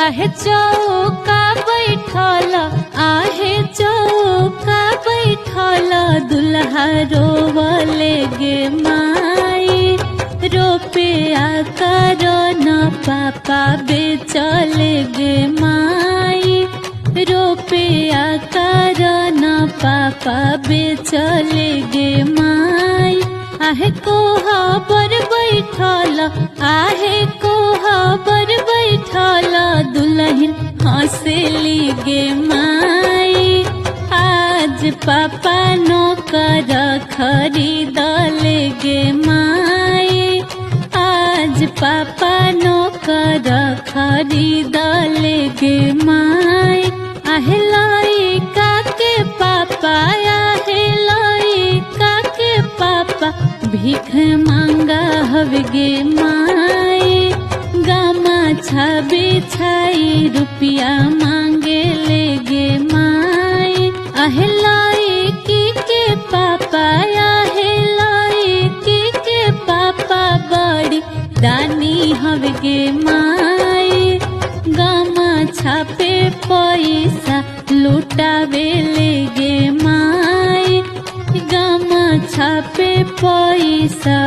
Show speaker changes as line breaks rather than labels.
आहे चौका बैठल आहे चौका बैठल दुल्हा रोवले गे माई रुपया करन पापा बेचले गे माई रुपया करन पापा बेचले गे माई आहे कोहबर बैठल आहे कोहबर बैठल दुल्हन हंसली गे माई आज पापा नौकर खरीदले गे माई आज पापा नौकर खरीदले गे माई आहे लइका के पापा आहे लइका के पापा भीख मांगा हवे गे माई गमछा बिछाई रुपया मांगे ले गे माई आहे लइकी के पापा आहे लइकी के पापा बड़ी दानी हवे गे माई गमछा पे पैसा लुटावे ले गे माई गमछा पे पैसा।